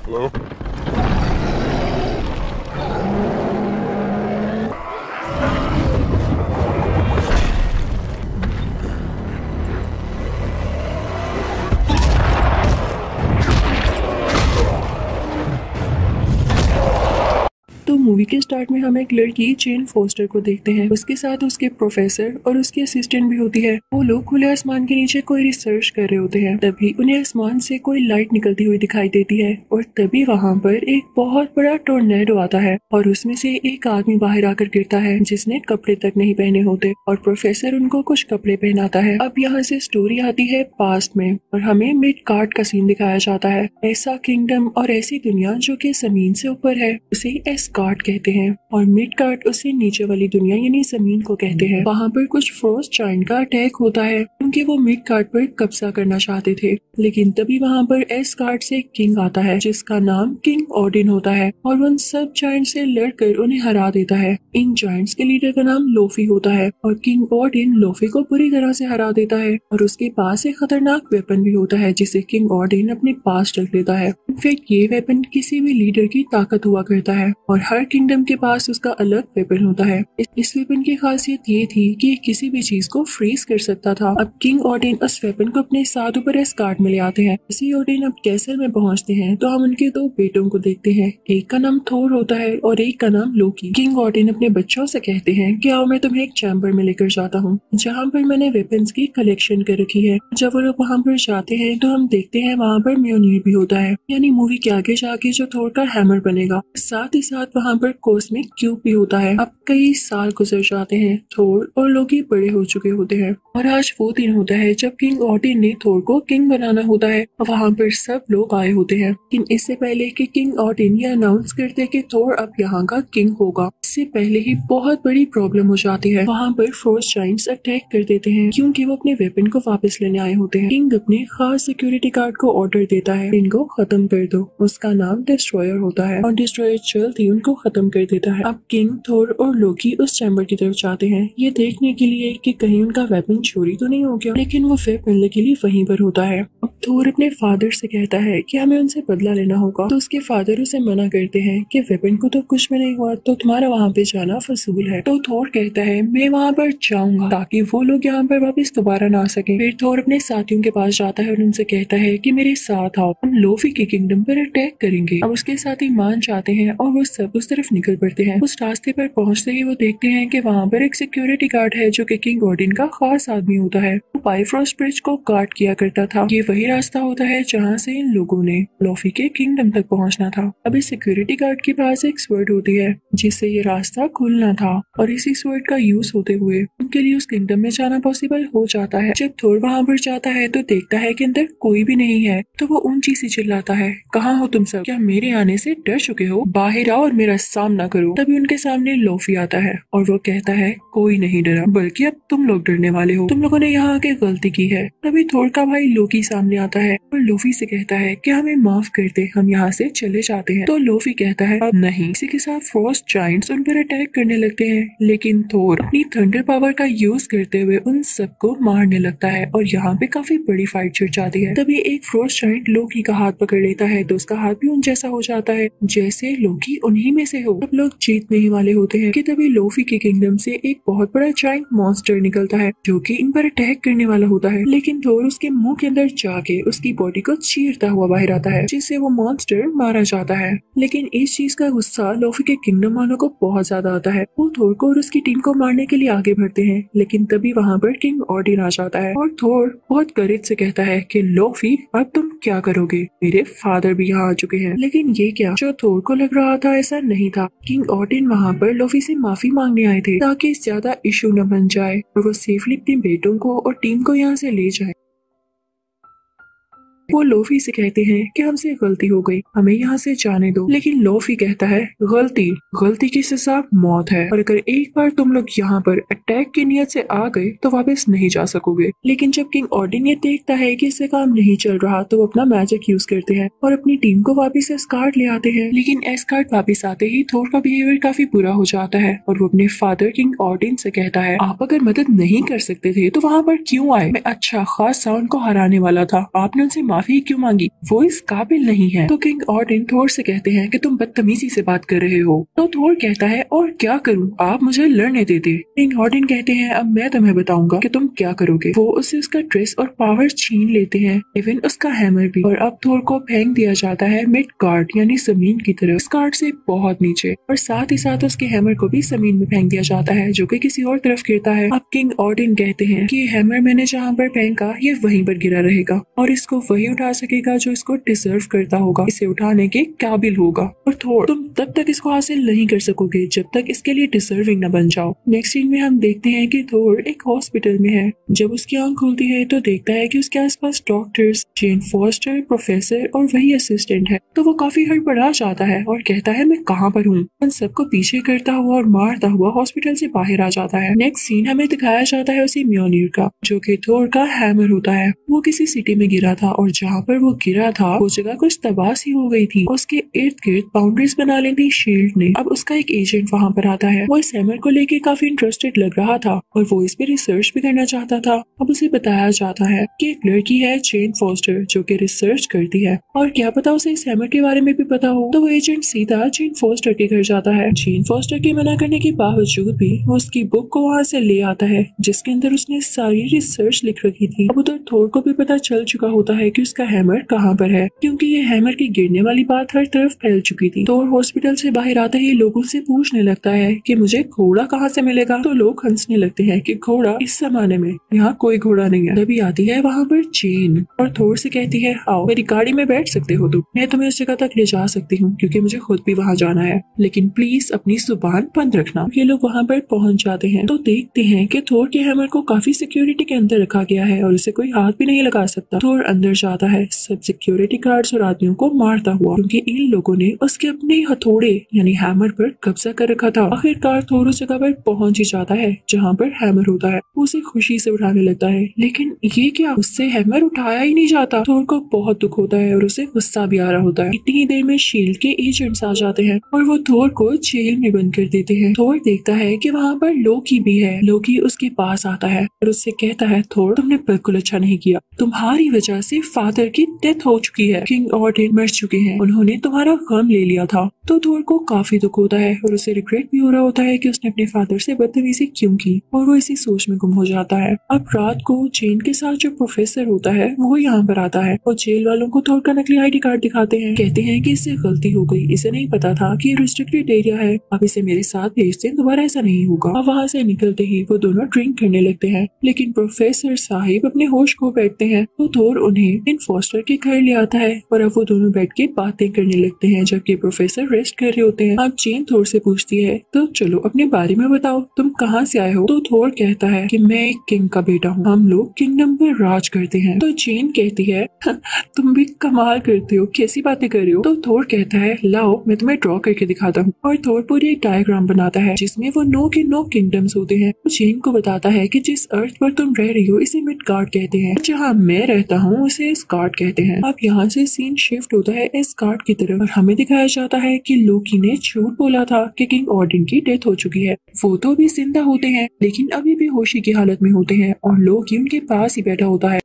Hello? तो movie के start में हम एक लड़की जेन फोस्टर को देखते हैं। उसके साथ उसके प्रोफेसर और उसकी असिस्टेंट भी होती है। वो लोग खुले आसमान के नीचे कोई रिसर्च कर रहे होते हैं। तभी उन्हें आसमान से कोई लाइट निकलती हुई दिखाई देती है और तभी वहाँ पर एक बहुत बड़ा टोर्नेडो आता है और उसमें से एक आदमी बाहर आकर गिरता है जिसने कपड़े तक नहीं पहने होते और प्रोफेसर उनको कुछ कपड़े पहनाता है। अब यहाँ से स्टोरी आती है पास्ट में और हमें मिडगार्ड का सीन दिखाया जाता है। ऐसा किंगडम और ऐसी दुनिया जो कि जमीन से ऊपर है उसे एस्गार्ड कहते हैं और मिडगार्ड उससे नीचे वाली दुनिया यानी जमीन को कहते हैं। वहाँ पर कुछ फ्रोस्ट जायंट का अटैक होता है क्योंकि वो मिडगार्ड पर कब्जा करना चाहते थे, लेकिन तभी वहाँ पर एस्गार्ड से किंग आता है जिसका नाम किंग ओडिन होता है और उन सब जायंट से लड़कर उन्हें हरा देता है। इन जायंट्स के लीडर का नाम लोफी होता है और किंग ओडिन लोफी को पूरी तरह से हरा देता है और उसके पास एक खतरनाक वेपन भी होता है जिसे किंग ओडिन अपने पास रख लेता है। इनफैक्ट ये वेपन किसी भी लीडर की ताकत हुआ करता है और हर किंगडम के पास उसका अलग वेपन होता है। इस वेपन की खासियत ये थी कि ये किसी भी चीज को फ्रीज कर सकता था। अब किंग ओडिन उस वेपन को अपने साथ ऊपर एस्गार्ड में ले आते हैं। इसी ओडिन अब कैसल में पहुंचते हैं तो हम उनके दो बेटों को देखते हैं। एक का नाम थोर होता है और एक का नाम लोकी। किंग ओडिन अपने बच्चों से कहते हैं कि आओ मैं तुम्हें एक चैम्बर में लेकर जाता हूँ जहाँ पर मैंने वेपन्स की कलेक्शन कर रखी है। जब वो लोग वहाँ पर जाते हैं तो हम देखते हैं वहाँ पर म्योनीर भी होता है, यानी मूवी के आगे जाके जो थोर का हैमर बनेगा। साथ ही साथ वहाँ पर कॉस्मिक क्यूब भी होता है। अब कई साल गुजर जाते हैं, थोर और लोकी बड़े हो चुके होते हैं और आज वो दिन होता है जब किंग ओडिन ने थोर को किंग बनाना होता है। वहाँ पर सब लोग आए होते हैं, लेकिन इससे पहले कि किंग ओडिन ये अनाउंस करते कि थोर अब यहाँ का किंग होगा, इससे पहले ही बहुत बड़ी प्रॉब्लम हो जाती है। वहाँ पर फ्रोस्ट जायंट्स अटैक कर देते हैं क्योंकि वो अपने वेपन को वापस लेने आए होते हैं। किंग अपने खास सिक्योरिटी गार्ड को ऑर्डर देता है इनको खत्म कर दो। उसका नाम डिस्ट्रॉयर होता है और डिस्ट्रॉयर जल्द ही उनको खत्म कर देता है। अब किंग, थोर और लोकी उस चैम्बर की तरफ जाते हैं ये देखने के लिए कि कहीं उनका वेपन चोरी तो नहीं हो गया, लेकिन वो वेपन लकीली वहीं पर होता है। अब थोर अपने फादर से कहता है कि हमें उनसे बदला लेना होगा, तो उसके फादर उसे मना करते हैं कि वेपन को तो कुछ भी नहीं हुआ तो तुम्हारा वहाँ पे जाना फजूल है। तो थोर कहता है मैं वहाँ पर जाऊंगा ताकि वो लोग यहाँ पर वापस दोबारा ना आ सके। फिर थोर अपने साथियों के पास जाता है और उनसे कहता है कि मेरे साथ आओ, हम लोफी के किंगडम पर अटैक करेंगे। अब उसके साथी मान जाते हैं और वो सब उस तरफ निकल पड़ते हैं। उस रास्ते पर पहुंचते ही वो देखते हैं कि वहाँ पर एक सिक्योरिटी गार्ड है जो कि किंग ओडिन का खास आदमी होता है। वो बाइफ्रोस्ट ब्रिज को गार्ड किया करता था। ये वही रास्ता होता है जहाँ से इन लोगों ने लोफी के किंगडम तक पहुँचना था। अब इस सिक्योरिटी गार्ड के पास एक स्वर्ड होती है जिससे ये रास्ता खुलना था और इसी स्वर्ड का यूज होते हुए उनके लिए उस किंगडम में जाना पॉसिबल हो जाता है। जब थोर वहाँ पर जाता है तो देखता है कि अंदर कोई भी नहीं है, तो वो ऊंची सी चिल्लाता है, कहाँ हो तुम सब? क्या मेरे आने से डर चुके हो? बाहर आओ और मेरा सामना करो। तभी उनके सामने लोफी आता है और वो कहता है कोई नहीं डरा, बल्कि अब तुम लोग डरने वाले हो, तुम लोगों ने यहाँ आके गलती की है। तभी थोर का भाई लोकी सामने आता है और लोफी से कहता है कि हमें माफ कर दे, हम यहाँ से चले जाते हैं। तो लोफी कहता है अब नहीं। इसी के साथ फ्रोस्ट जायंट्स उन पर अटैक करने लगते हैं, लेकिन थोर अपनी थंडर पावर का यूज करते हुए उन सबको मारने लगता है और यहाँ पे काफी बड़ी फाइट छिड़ जाती है। तभी एक फ्रोस्ट जायंट लोकी का हाथ पकड़ लेता है तो उसका हाथ भी उन जैसा हो जाता है जैसे लोकी उन्हीं में से हो। सब लोग जीतने ही वाले होते हैं कि तभी लोफी के किंगडम से एक बहुत बड़ा जायंट मॉन्स्टर निकलता है जो कि इन पर अटैक करने वाला होता है, लेकिन थोर उसके मुंह के अंदर जाके उसकी बॉडी को चीरता हुआ बाहर आता है जिससे वो मॉन्स्टर मारा जाता है। लेकिन इस चीज का गुस्सा लोफी के किंगडम वालों को बहुत ज्यादा आता है। वो थोर को और उसकी टीम को मारने के लिए आगे बढ़ते हैं, लेकिन तभी वहाँ पर किंग ओडिन आ जाता है और थोर बहुत करेज से कहता है कि लोफी अब तुम क्या करोगे, मेरे फादर भी यहाँ आ चुके हैं। लेकिन ये क्या, जो थोर को लग रहा था ऐसा नहीं था। किंग ओडिन वहाँ पर लोफी से माफी मांगने आए थे ताकि ज्यादा इशू न बन जाए और वो सेफली अपने बेटों को और टीम को यहाँ से ले जाए। वो लोफी से कहते हैं कि हमसे गलती हो गई, हमें यहाँ से जाने दो, लेकिन लोफी कहता है गलती गलती की सजा मौत है और अगर एक बार तुम लोग यहाँ पर अटैक की नियत से आ गए तो वापस नहीं जा सकोगे। लेकिन जब किंग ओडिन ये देखता है कि इससे काम नहीं चल रहा तो वो अपना मैजिक यूज करते हैं और अपनी टीम को वापस एस्गार्ड ले आते हैं। लेकिन एस्गार्ड वापस आते ही थोर का बिहेवियर काफी बुरा हो जाता है और वो अपने फादर किंग ओडिन से कहता है आप अगर मदद नहीं कर सकते थे तो वहाँ पर क्यों आए? मैं अच्छा खासा उनको हराने वाला था, आपने उनसे माफी क्यों मांगी, वो इस काबिल नहीं है। तो किंग ऑर्डिन थोर से कहते हैं कि तुम बदतमीजी से बात कर रहे हो। तो थोर कहता है और क्या करूं, आप मुझे लड़ने देते। किंग ऑर्डिन कहते हैं अब मैं तुम्हें बताऊंगा कि तुम क्या करोगे। वो उससे उसका ड्रेस और पावर छीन लेते हैं, इवन उसका हैमर भी। और अब थोर को फेंक दिया जाता है मिड कार्ड यानी जमीन की तरफ, इस कार्ड से बहुत नीचे, और साथ ही साथ उसके हैमर को भी जमीन में फेंक दिया जाता है जो कि किसी और तरफ गिरता है। अब किंग ऑर्डिन कहते हैं कि हैमर मैंने जहाँ पर फेंका ये वहीं पर गिरा रहेगा और इसको वही उठा सकेगा जो इसको डिजर्व करता होगा, इसे उठाने के काबिल होगा। और थोर तुम तब तक इसको हासिल नहीं कर सकोगे जब तक इसके लिए डिजर्विंग न बन जाओ। नेक्स्ट सीन में हम देखते हैं कि थोर एक हॉस्पिटल में है। जब उसकी आंख खुलती है तो देखता है कि उसके आसपास डॉक्टर्स, जेन फॉस्टर, प्रोफेसर और वही असिस्टेंट है। तो वो काफी हड़बड़ा जाता है और कहता है मैं कहाँ पर हूँ। उन सबको पीछे करता हुआ और मारता हुआ हॉस्पिटल से बाहर आ जाता है। नेक्स्ट सीन हमें दिखाया जाता है उसी म्योनिर का, जो कि थोर का हैमर होता है। वो किसी सिटी में गिरा था और जहाँ पर वो गिरा था वो जगह कुछ तबाह सी हो गई थी। उसके इर्द गिर्द बाउंड्रीज बना ली थी शील्ड ने। अब उसका एक एजेंट वहाँ पर आता है। वो इस हैमर को लेके काफी इंटरेस्टेड लग रहा था और वो इस पे रिसर्च भी करना चाहता था। अब उसे बताया जाता है कि एक लड़की है जेन फॉस्टर जो कि रिसर्च करती है और क्या पता उसे इस हैमर के बारे में भी पता हो। तो वो एजेंट सीधा जेन फॉस्टर के घर जाता है। जेन फॉस्टर के मना करने के बावजूद भी वो उसकी बुक को वहाँ से ले आता है जिसके अंदर उसने सारी रिसर्च लिख रखी थी। अब उधर थोर को भी पता चल चुका होता है कि उसका हैमर कहाँ पर है, क्योंकि ये हैमर की गिरने वाली बात हर तरफ फैल चुकी थी। थोर हॉस्पिटल से बाहर आता ही लोगों से पूछने लगता है कि मुझे घोड़ा कहाँ से मिलेगा। तो लोग हंसने लगते हैं कि घोड़ा इस जमाने में यहाँ कोई घोड़ा नहीं है। तभी आती है वहाँ पर जेन और थोर से कहती है आओ मेरी गाड़ी में बैठ सकते हो तुम, मैं तुम्हें उस जगह तक ले जा सकती हूँ क्योंकि मुझे खुद भी वहाँ जाना है, लेकिन प्लीज अपनी जुबान बंद रखना। ये लोग वहाँ पर पहुँच जाते हैं तो देखते हैं कि थोर के हैमर को काफी सिक्योरिटी के अंदर रखा गया है और उसे कोई हाथ भी नहीं लगा सकता। थोर अंदर जाता है सब सिक्योरिटी गार्ड्स और आदमियों को मारता हुआ, क्योंकि इन लोगों ने उसके अपने हथौड़े यानी हैमर पर कब्जा कर रखा था। आखिरकार थोर उस जगह पर पहुंच ही जाता है जहाँ पर हैमर होता है। उसे खुशी से उठाने लगता है, लेकिन ये क्या, उससे हैमर उठाया ही नहीं जाता। थोर को बहुत दुख होता है और उसे गुस्सा भी आ रहा होता है। इतनी देर में शील्ड के एजेंट्स आ जाते हैं और वो थोर को जेल में बंद कर देते हैं। थोर देखता है कि वहाँ पर लोकी भी है। लोकी उसके पास आता है और उससे कहता है थोर तुमने बिल्कुल अच्छा नहीं किया, तुम्हारी वजह से फादर की डेथ हो चुकी है, किंग ऑर्डिन मर चुके हैं, उन्होंने तुम्हारा गम ले लिया था। तो थोर को काफी दुख होता है और उसे रिग्रेट भी हो रहा होता है कि उसने अपने फादर से बदतमीजी क्यों की, और वो इसी सोच में गुम हो जाता है। अब रात को जेन के साथ जो प्रोफेसर होता है वो यहाँ पर आता है और जेल वालों को थोर का नकली ID कार्ड दिखाते हैं। कहते हैं कि इससे गलती हो गई, इसे नहीं पता था कि ये रिस्ट्रिक्टेड एरिया है, अब इसे मेरे साथ भेज दें, दोबारा ऐसा नहीं होगा। अब वहाँ से निकलते ही वो दोनों ड्रिंक करने लगते हैं, लेकिन प्रोफेसर साहिब अपने होश खो बैठते हैं तो थोर उन्हें इन फॉस्टर के घर ले आता है और अब वो दोनों बैठ के बातें करने लगते हैं जबकि प्रोफेसर रेस्ट कर रहे होते हैं। अब जेन थोर से पूछती है तो चलो अपने बारे में बताओ, तुम कहाँ से आए हो। तो थोर कहता है कि मैं एक किंग का बेटा हूँ, हम लोग किंगडम पर राज करते हैं। तो जेन कहती है तुम भी कमाल करते हो, कैसी बातें कर रहे हो। तो थोर कहता है लाओ मैं तुम्हें ड्रॉ करके दिखाता हूँ, और थोर पूरी एक डायग्राम बनाता है जिसमें वो 9 के 9 किंगडम्स होते हैं। तो जेन को बताता है कि जिस अर्थ पर तुम रह रही हो इसे मिडगार्ड कहते हैं, जहाँ मैं रहता हूँ उसे एस्गार्ड कहते हैं। अब यहाँ से सीन शिफ्ट होता है एस्गार्ड की तरफ और हमें दिखाया जाता है कि लोकी ने झूठ बोला था कि किंग ऑर्डिन की डेथ हो चुकी है। वो तो अभी जिंदा होते हैं लेकिन अभी भी होशी की हालत में होते हैं और लोकी उनके पास ही बैठा होता है।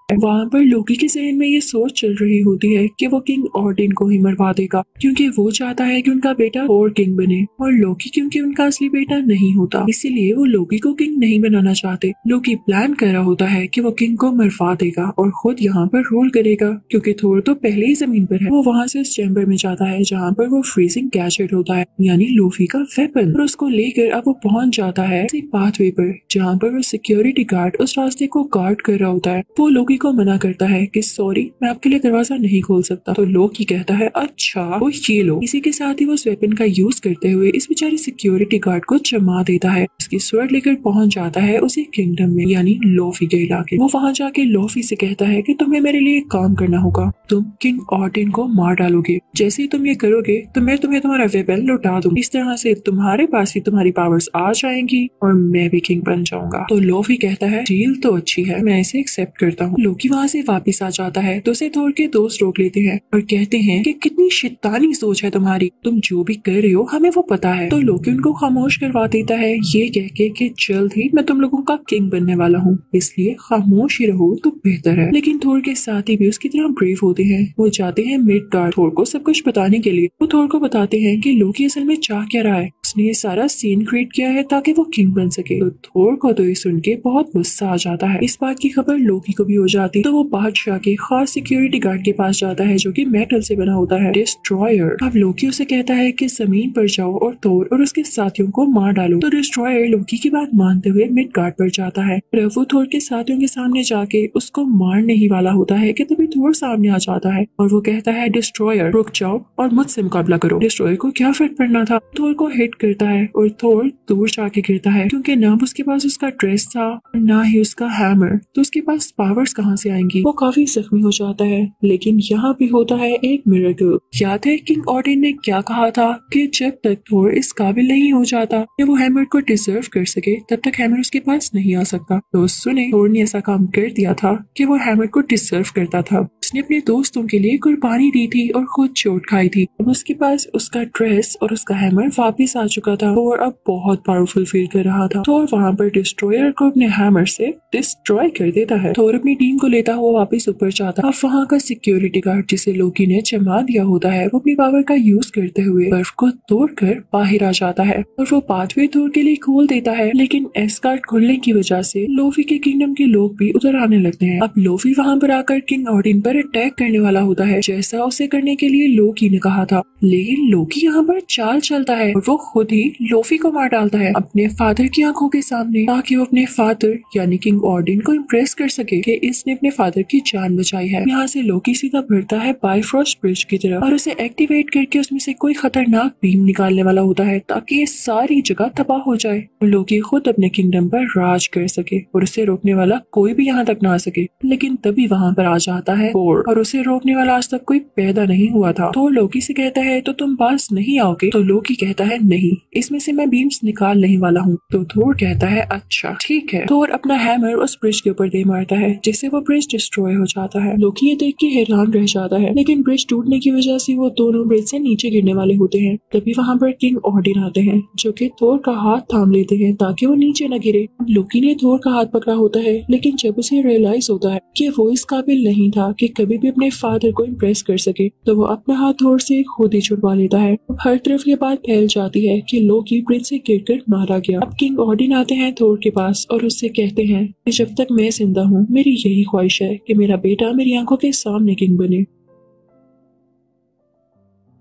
वहाँ पर लोकी के जहन में ये सोच चल रही होती है कि वो किंग ऑर्डिन को ही मरवा देगा क्योंकि वो चाहता है कि उनका बेटा और किंग बने, और लोकी क्योंकि उनका असली बेटा नहीं होता इसीलिए वो लोकी को किंग नहीं बनाना चाहते। लोकी प्लान कर रहा होता है कि वो किंग को मरवा देगा और खुद यहाँ पर रूल करेगा क्योंकि थोर तो पहले ही जमीन पर है। वो वहाँ से उस चैम्बर में जाता है जहाँ पर वो फ्रीजिंग गैजेट होता है यानी लूफी का वेपन, और उसको लेकर अब वो पहुंच जाता है पाथवे पर जहाँ पर वो सिक्योरिटी गार्ड उस रास्ते को गार्ड कर रहा होता है। वो लोकी को मना करता है कि सॉरी मैं आपके लिए दरवाजा नहीं खोल सकता। तो लोकी कहता है अच्छा वो ये लो। इसी के साथ ही वो उस वेपन का यूज करते हुए इस बेचारे सिक्योरिटी गार्ड को जमा देता है। उसकी स्वर्ड लेकर पहुंच जाता है उसी किंगडम में यानी लोफी के इलाके। वो वहाँ जाके लोफी से कहता है कि तुम्हें मेरे लिए एक काम करना होगा, तुम किंग ऑर्डिन को मार डालोगे, जैसे ही तुम ये करोगे तो मैं तुम्हें तुम्हारा वेपन लौटा दूँ, इस तरह से तुम्हारे पास भी तुम्हारी पावर्स आ जाएंगी और मैं भी किंग बन जाऊंगा। तो लोफी कहता है डील तो अच्छी है, मैं इसे एक्सेप्ट करता हूँ। लोकी वहाँ से वापस आ जाता है तो उसे थोर के दोस्त रोक लेते हैं और कहते हैं कि कितनी शैतानी सोच है तुम्हारी, तुम जो भी कर रहे हो हमें वो पता है। तो लोकी उनको खामोश करवा देता है ये कह के कि जल्द ही मैं तुम लोगों का किंग बनने वाला हूँ, इसलिए खामोश ही रहो तो बेहतर है। लेकिन थोर के साथी भी उसकी तरह ब्रेव होते हैं। वो जाते हैं मिडगार्ड थोर को सब कुछ बताने के लिए। वो थोर को बताते हैं कि लोकी असल में चाह क्या रहा है, उसने ये सारा सीन क्रिएट किया है ताकि वो किंग बन सके। तो थोर को तो ये सुन के बहुत गुस्सा आ जाता है। इस बात की खबर लोकी को भी हो जाती तो वो बादशाह के खास सिक्योरिटी गार्ड के पास जाता है जो कि मेटल से बना होता है, डिस्ट्रॉयर। अब लोकी उसे कहता है कि जमीन पर जाओ और थोर और उसके साथियों को मार डालो। तो डिस्ट्रॉयर लोकी की बात मानते हुए मिडगार्ड पर जाता है। वो थोर के साथियों के सामने जाके उसको मारने ही वाला होता है कि तभी थोर सामने आ जाता है और वो कहता है डिस्ट्रॉयर रुक जाओ और मुझसे मुकाबला करो। डिस्ट्रॉयर को क्या फर्क पड़ना था, थोर को हिट करता है और थोर दूर जाके गिरता है क्योंकि ना उसके पास उसका ड्रेस था और ना ही उसका हैमर, तो उसके पास पावर्स कहाँ से आएंगी। वो काफी जख्मी हो जाता है। लेकिन यहाँ भी होता है एक मिरेकल। याद है किंग ऑडिन ने क्या कहा था कि जब तक थोर इस काबिल नहीं हो जाता कि वो हैमर को डिजर्व कर सके तब तक हैमर उसके पास नहीं आ सकता। तो सुने थोर ने ऐसा काम कर दिया था कि वो हैमर को डिजर्व करता था। उसने अपने दोस्तों के लिए कुर्बानी दी थी और खुद चोट खाई थी। अब उसके पास उसका ड्रेस और उसका हैमर वापस आ चुका था और अब बहुत पावरफुल फील कर रहा था। थोर वहाँ पर डिस्ट्रॉयर को अपने हैमर से डिस्ट्रॉय कर देता है। थोर अपनी टीम को लेता हुआ वापस ऊपर जाता। अब वहाँ का सिक्योरिटी गार्ड जिसे लोकी ने जमा दिया होता है वो अपनी पावर का यूज करते हुए बर्फ को तोड़कर बाहर आ जाता है और वो पाथवे थोर के लिए खोल देता है। लेकिन एस्गार्ड खुलने की वजह से लोफी के किंगडम के लोग भी उधर आने लगते हैं। अब लोफी वहाँ पर आकर किंग ऑडिन पर अटैक करने वाला होता है जैसा उसे करने के लिए लोकी ने कहा था। लेकिन लोकी यहाँ पर चाल चलता है और वो खुद ही लोफी को मार डालता है अपने फादर की आंखों के सामने ताकि वो अपने फादर यानी किंग ऑडिन को इम्प्रेस कर सके कि इसने अपने फादर की जान बचाई है। यहाँ से लोकी सीधा बढ़ता है बाइफ्रॉस्ट ब्रिज की तरफ और उसे एक्टिवेट करके उसमें से कोई खतरनाक बीम निकालने वाला होता है ताकि ये सारी जगह तबाह हो जाए और लोकी खुद अपने किंगडम पर राज कर सके और उसे रोकने वाला कोई भी यहाँ तक ना आ सके। लेकिन तभी वहाँ पर आ जाता है थोर और उसे रोकने वाला आज तक कोई पैदा नहीं हुआ था। थोर लोकी से कहता है तो तुम पास नहीं आओगे। तो लोकी कहता है नहीं, इसमें से मैं बीम्स निकाल नहीं वाला हूँ। तो थोर कहता है अच्छा ठीक है। थोर अपना हैमर उस ब्रिज के ऊपर दे मारता है जिससे वो ब्रिज डिस्ट्रॉय हो जाता है। लोकी ये देख के हैरान रह जाता है लेकिन ब्रिज टूटने की वजह से वो दोनों ब्रिज से नीचे गिरने वाले होते हैं। तभी वहाँ पर किंग ऑडिन आते हैं जो कि थोर का हाथ थाम लेते हैं ताकि वो नीचे न गिरे। लोकी ने थोर का हाथ पकड़ा होता है लेकिन जब उसे रियलाइज होता है कि वो इस काबिल नहीं था कि कभी भी अपने फादर को इम्प्रेस कर सके तो वो अपना हाथ थोर से खुद ही छुड़वा लेता है। हर तरफ ये बात फैल जाती है कि लोकी ब्रिज से गिरकर मारा गया। अब किंग ऑडिन आते हैं थोर के पास और उससे कहते हैं कि जब तक मैं जिंदा हूँ मेरी यही ख्वाहिश है कि मेरा बेटा मेरी आंखों के सामने किंग बने।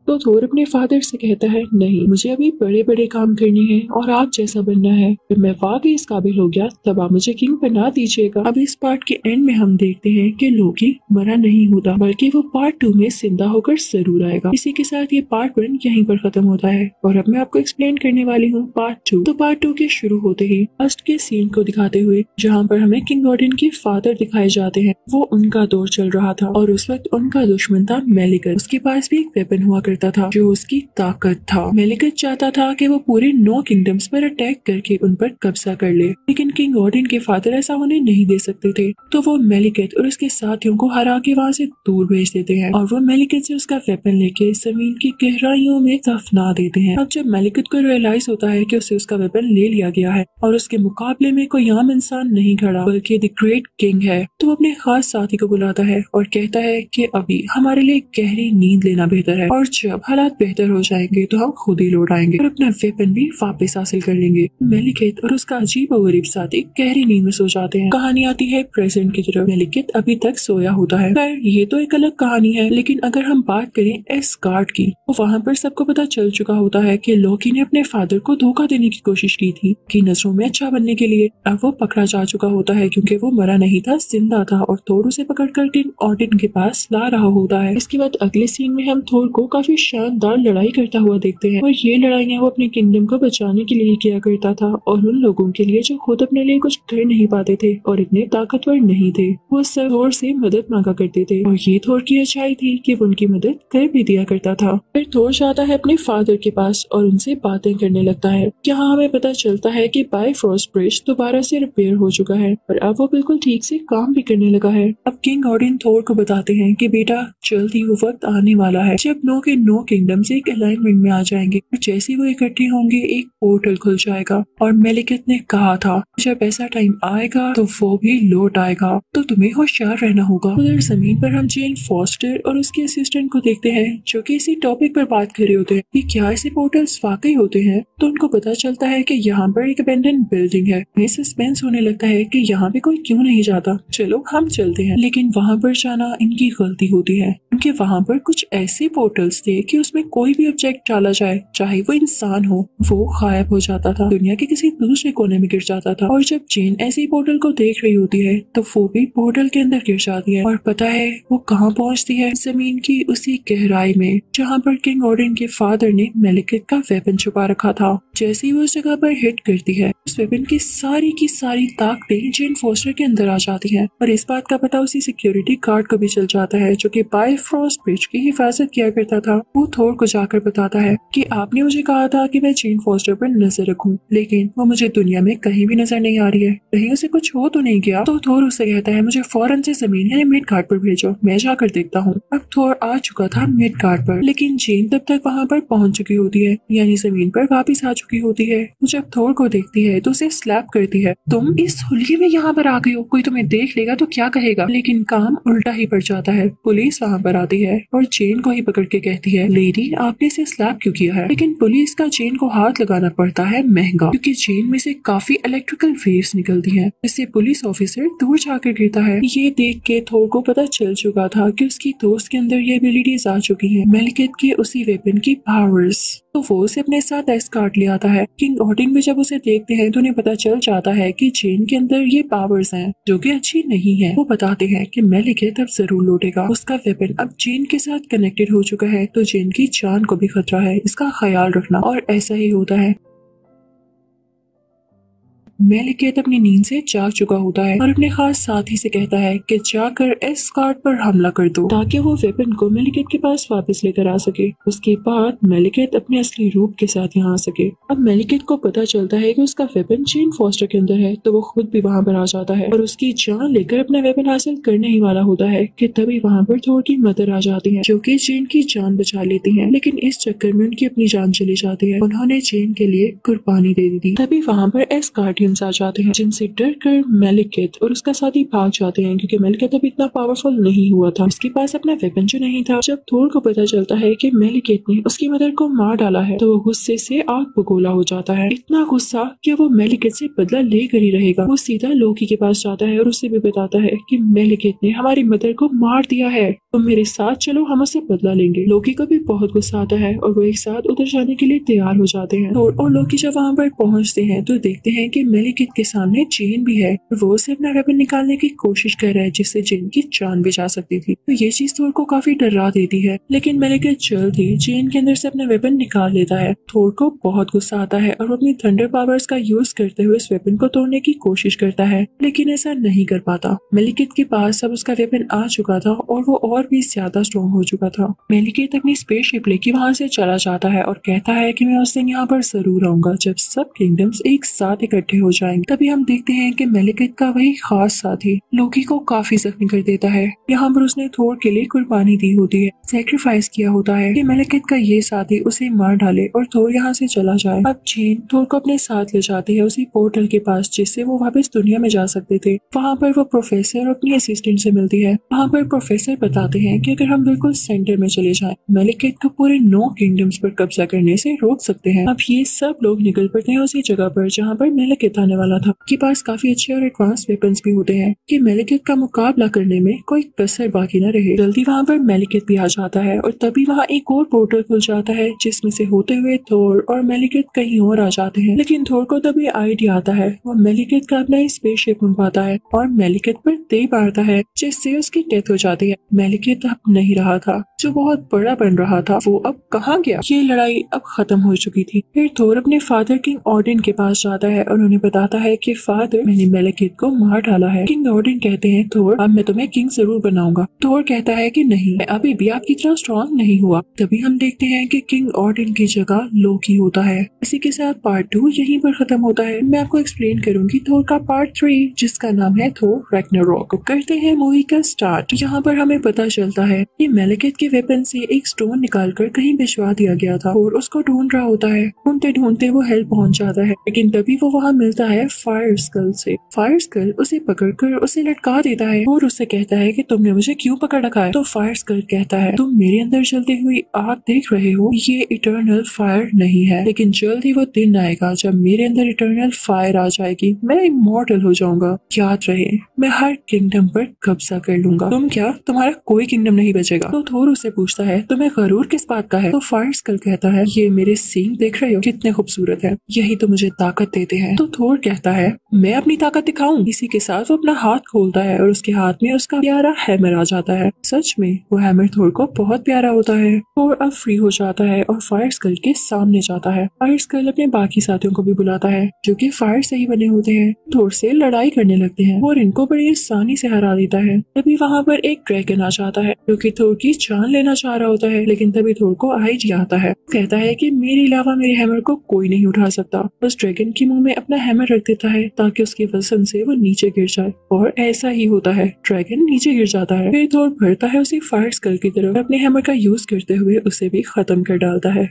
तो थोर अपने फादर से कहता है नहीं, मुझे अभी बड़े बड़े काम करने हैं और आप जैसा बनना है। जब मैं वाकई इस काबिल हो गया तब आप मुझे किंग बना दीजिएगा। अब इस पार्ट के एंड में हम देखते हैं कि लोकी मरा नहीं होता बल्कि वो पार्ट 2 में जिंदा होकर जरूर आएगा। इसी के साथ ये पार्ट 1 यहीं पर खत्म होता है और अब मैं आपको एक्सप्लेन करने वाली हूँ पार्ट 2। तो पार्ट 2 के शुरू होते ही फर्स्ट के सीन को दिखाते हुए जहाँ पर हमें किंग ऑडिन के फादर दिखाए जाते हैं। वो उनका दौर चल रहा था और उस वक्त उनका दुश्मन था मेलिकत। उसके पास भी एक वेपन हुआ करता था जो उसकी ताकत था। मेलिकत चाहता था कि वो पूरे 9 किंगडम्स पर अटैक करके उन पर कब्जा कर ले, लेकिन किंग ऑडिन के फादर ऐसा होने नहीं दे सकते थे। तो वो मेलिकत और उसके साथियों को हरा के वहाँ से दूर भेज देते हैं और वो मेलिकत से उसका वेपन लेके जमीन की गहराइयों में दफना देते हैं। अब जब मेलिकत को रियलाइज होता है कि उसे उसका वेपन ले लिया गया है और उसके मुकाबले में कोई आम इंसान नहीं खड़ा बल्कि द ग्रेट किंग है, तो वो अपने खास साथी को बुलाता है और कहता है कि अभी हमारे लिए गहरी नींद लेना बेहतर है और जब हालात बेहतर हो जाएंगे तो हम खुद ही लौट आएंगे और अपना वेपन भी वापस हासिल कर लेंगे। मेलिकत और उसका अजीब और गरीब साथी गहरी नींद में सो जाते हैं। कहानी आती है प्रेजेंट की तरफ। मेलिकत अभी तक सोया होता है। खैर ये तो एक अलग कहानी है, लेकिन अगर हम बात करें एस्गार्ड की तो वहाँ पर सबको पता चल चुका होता है कि लोकी ने अपने फादर को धोखा देने की कोशिश की थी कि नजरों में अच्छा बनने के लिए। अब वो पकड़ा जा चुका होता है क्योंकि वो मरा नहीं था, जिंदा था और थोर उसे पकड़कर किंग ऑडिन के पास ला रहा होता है। इसके बाद अगले सीन में हम थोर को काफी शानदार लड़ाई करता हुआ देखते हैं और ये लड़ाइयाँ वो अपने किंगडम को बचाने के लिए किया करता था और उन लोगों के लिए जो खुद अपने लिए कुछ कर नहीं पाते थे और इतने ताकतवर नहीं थे। वो सब थोर से मदद मांगा करते थे और ये थोर की अच्छाई थी कि वो उनकी मदद कर भी दिया करता था। फिर थोर जाता है अपने फादर के पास और उनसे बातें करने लगता है। यहाँ हमें पता चलता है कि बायफ्रॉस्ट ब्रिज दोबारा से रिपेयर हो चुका है और अब वो बिल्कुल ठीक से काम भी करने लगा है। अब किंग ऑडिन थोर को बताते हैं कि बेटा जल्द ही वो वक्त आने वाला है जब नो के नो किंगडम्स एक अलाइनमेंट में आ जाएंगे और जैसे वो इकट्ठे होंगे एक पोर्टल खुल जाएगा और मेलिकेट ने कहा था जब ऐसा टाइम आएगा तो वो भी लौट आएगा, तो तुम्हें होशियार रहना होगा। उधर जमीन पर हम जेन फॉस्टर और उसके असिस्टेंट को देखते हैं जो कि इसी टॉपिक पर बात कर रहे होते हैं कि क्या ऐसे पोर्टल्स वाकई होते हैं। तो उनको पता चलता है कि यहाँ पर एक अबेंडन बिल्डिंग है। उन्हें सस्पेंस होने लगता है कि यहाँ पे कोई क्यों नहीं जाता, चलो हम चलते हैं। लेकिन वहाँ पर जाना इनकी गलती होती है क्योंकि वहाँ पर कुछ ऐसे पोर्टल्स थे कि उसमें कोई भी ऑब्जेक्ट डाला जाए चाहे वो इंसान हो वो गायब हो जाता था, दुनिया के किसी दूसरे कोने में गिर जाता था। और जब जेन ऐसे पोर्टल को देख रही होती है तो वो भी पोर्टल के अंदर गिर जाती है और पता है वो कहाँ पहुँचती है, जमीन की उसी गहराई में जहाँ पर किंग ऑडिन के फादर ने मेलिकेट का वेपन छुपा रखा था। जैसे ही वो उस जगह पर हिट करती है उस वेपन की सारी ताकतें जेन फोस्टर के अंदर आ जाती हैं और इस बात का पता उसी सिक्योरिटी गार्ड को भी चल जाता है जो कि बायफ्रॉस्ट ब्रिज की हिफाजत किया करता था। वो थोर को जाकर बताता है कि आपने मुझे कहा था कि मैं जेन फोस्टर पर नजर रखूं, लेकिन वो मुझे दुनिया में कहीं भी नजर नहीं आ रही है, कहीं उसे कुछ हो तो नहीं गया। तो थोर उसे कहता है मुझे फौरन से जमीन यानी मिड गार्ड पर भेजो, मैं जाकर देखता हूँ। अब थोर आ चुका था मिड गार्ड पर, लेकिन जेन तब तक वहाँ पर पहुंच चुकी होती है यानी जमीन पर वापिस आ चुकी होती है। जब थोर को देखती है तो उसे स्लैप करती है, तुम इस हुलिये में यहाँ पर आ गई हो, कोई तुम्हें देख लेगा तो क्या कहेगा। लेकिन काम उल्टा ही पड़ जाता है, पुलिस वहाँ पर आती है और जेन को ही पकड़ के कहती है लेडी आपने इसे स्लैप क्यों किया है। लेकिन पुलिस का जेन को हाथ लगाना पड़ता है महंगा क्योंकि जेन में से काफी इलेक्ट्रिकल वेव्स निकलती हैं, जिससे पुलिस ऑफिसर दूर जाकर गिरता है। ये देख के थोर को पता चल चुका था कि उसकी दोस्त के अंदर ये एबिलिटीज आ चुकी हैं, मेलिकेट के उसी वेपन की पावर्स। तो वो उसे अपने साथ एस्कॉर्ट ले आता है। किंग ऑडिन भी जब उसे देखते हैं तो उन्हें पता चल जाता है कि जेन के अंदर ये पावर्स हैं जो कि अच्छी नहीं है। वो बताते हैं कि मेलिकेट अब जरूर लौटेगा, उसका वेपन अब जेन के साथ कनेक्टेड हो चुका है तो जेन की जान को भी खतरा है, इसका ख्याल रखना। और ऐसा ही होता है। मेलिकेट अपनी नींद से जाग चुका होता है और अपने खास साथी से कहता है कि जाकर एस्कॉर्ट पर हमला कर दो ताकि वो वेपन को मेलिकेट के पास वापस लेकर आ सके। उसके बाद मेलिकेट अपने असली रूप के साथ यहाँ आ सके। अब मेलिकेट को पता चलता है कि उसका वेपन जेन फॉस्टर के अंदर है तो वो खुद भी वहाँ पर आ जाता है और उसकी जान लेकर अपना वेपन हासिल करने ही वाला होता है कि तभी वहाँ पर थोर की मदर आ जाती है जो कि जेन की जान बचा लेती है। लेकिन इस चक्कर में उनकी अपनी जान चली जाती है, उन्होंने जेन के लिए कुर्बानी दे दी थी। तभी वहाँ पर एस्कॉर्ट आ जाते हैं जिनसे डर कर मेलिकेट और उसका साथी भाग जाते हैं क्योंकि मेलिकेट अभी इतना पावरफुल नहीं हुआ था, उसके पास अपना वेपन जो नहीं था। जब थोर को पता चलता है कि मेलिकेट ने उसकी मदर को मार डाला है तो वो गुस्से से आग बगोला हो जाता है, इतना गुस्सा कि वो मेलिकेट से बदला लेकर ही रहेगा। वो सीधा लोकी के पास जाता है और उससे भी बताता है कि मेलिकेट ने हमारी मदर को मार दिया है, तुम मेरे साथ चलो, हम उससे बदला लेंगे। लोकी को भी बहुत गुस्सा आता है और वो एक साथ उधर जाने के लिए तैयार हो जाते हैं। और लोकी जब वहाँ पर पहुँचते हैं तो देखते हैं कि मेलिकेट के सामने जेन भी है, वो उसे अपना वेपन निकालने की कोशिश कर रहा है जिससे जेन की जान भी जा सकती थी। तो ये चीज थोर को काफी डरा देती है, लेकिन मेलिकेट जल्द ही जेन के अंदर से अपना वेपन निकाल लेता है। थोर को बहुत गुस्सा आता है और वो अपनी थंडर पावर्स का यूज करते हुए इस वेपन को तोड़ने की कोशिश करता है, लेकिन ऐसा नहीं कर पाता। मेलिकेट के पास अब उसका वेपन आ चुका था और वो और भी ज्यादा स्ट्रॉन्ग हो चुका था। मेलिकेट अपनी स्पेसशिप लेके वहाँ से चला जाता है और कहता है कि मैं उस दिन यहाँ पर जरूर आऊंगा जब सब किंगडम्स एक साथ इकट्ठे हो जाएंगे। तभी हम देखते हैं कि मेलिकेट का वही खास साथी लोकी को काफी जख्मी कर देता है। यहाँ पर उसने थोर के लिए कुर्बानी दी होती है, सैक्रिफाइस किया होता है कि मेलिकेट का ये साथी उसे मार डाले और थोर यहाँ से चला जाए। अब जेन थोर को अपने साथ ले जाती है उसी पोर्टल के पास जिससे वो वापस दुनिया में जा सकते थे। वहाँ पर वो प्रोफेसर और अपनी असिस्टेंट से मिलती है। वहाँ पर प्रोफेसर बताते हैं कि अगर हम बिल्कुल सेंटर में चले जाएं, मेलिकेट को पूरे 9 किंगडम्स पर कब्जा करने से रोक सकते हैं। अब ये सब लोग निकल पड़ते हैं उसी जगह पर जहाँ पर मेलिकेट बताने वाला था कि पास काफी अच्छे और एडवांस वेपन्स भी होते हैं कि मेलिकेथ का मुकाबला करने में कोई कसर बाकी न रहे। जल्दी वहाँ पर मेलिकेथ भी आ जाता है और तभी वहाँ एक और पोर्टल खुल जाता है जिसमें से होते हुए थोर और मेलिकेथ कहीं और आ जाते हैं। लेकिन थोर को तभी आइडिया आता है, वो मेलिकेथ का अपना स्पेसशिप मंगवाता है और मेलिकेथ पर दे मारता है जिससे उसकी डेथ हो जाती है। मेलिकेथ अब नहीं रहा था, जो बहुत बड़ा बन रहा था वो अब कहाँ गया। ये लड़ाई अब खत्म हो चुकी थी। फिर थोर अपने फादर किंग ऑडिन के पास जाता है और उन्हें बताता है कि फादर, मैंने मेलिकेथ को मार डाला है। किंग ऑडिन कहते हैं, थोर अब मैं तुम्हें किंग जरूर बनाऊंगा। थोर कहता है कि नहीं, मैं अभी भी आपकी तरह स्ट्रॉन्ग नहीं हुआ। तभी हम देखते हैं कि किंग ऑडिन की जगह लोकी होता है। इसी के साथ पार्ट 2 यहीं पर खत्म होता है। मैं आपको एक्सप्लेन करूंगी थोर का पार्ट 3 जिसका नाम है थोर रैग्नारोक। करते हैं मूवी का स्टार्ट। यहाँ पर हमें पता चलता है कि मेलिकेथ के वेपन से एक स्टोन निकालकर कहीं भिजवा दिया गया था और उसको ढूंढ रहा होता है। ढूंढते ढूंढते वो हेल्प पहुंच जाता है, लेकिन तभी वो वहाँ मिलता है फायर स्कल से। फायर स्कल उसे पकड़कर उसे लटका देता है और उससे कहता है कि तुमने मुझे क्यों पकड़ रखा है। तो फायर स्कल कहता है, तुम मेरे अंदर जलती हुई आग देख रहे हो, ये इटर्नल फायर नहीं है, लेकिन जल्द ही वो दिन आएगा जब मेरे अंदर इटर्नल फायर आ जाएगी, मैं इमॉर्टल हो जाऊंगा। याद रहे, मैं हर किंगडम पर कब्जा कर लूंगा। तुम क्या, तुम्हारा कोई किंगडम नहीं बचेगा। तो थोर उससे पूछता है, तुम्हें गरूर किस बात का है। तो फायर स्कल कहता है, ये मेरे सींग देख रहे हो, कितने खूबसूरत है, यही तो मुझे ताकत देते हैं। तो थोर कहता है, मैं अपनी ताकत दिखाऊं। इसी के साथ वो अपना हाथ खोलता है और उसके हाथ में उसका प्यारा हैमर आ जाता है। सच में वो हैमर थोर को बहुत प्यारा होता है। थोर अब फ्री हो जाता है और फायर स्कल के सामने जाता है। फायर स्कल अपने बाकी साथियों को भी बुलाता है जो कि फायर से ही बने होते हैं। थोर से लड़ाई करने लगते हैं और इनको बड़ी आसानी से हरा देता है। तभी वहाँ पर एक ड्रैगन आ जाता है जो कि थोर की जान लेना चाह रहा होता है, लेकिन तभी थोर को आइडिया आता है। कहता है कि मेरे अलावा मेरे हैमर को कोई नहीं उठा सकता। उस ड्रैगन के मुंह में अपना हैमर रख देता है ताकि उसके वजन से वो नीचे गिर जाए, और ऐसा ही होता है, ड्रैगन नीचे गिर जाता है। फिर थोर बढ़ता है उसी फायर स्कल की तरफ, अपने हैमर का यूज करते हुए उसे भी खत्म कर डालता है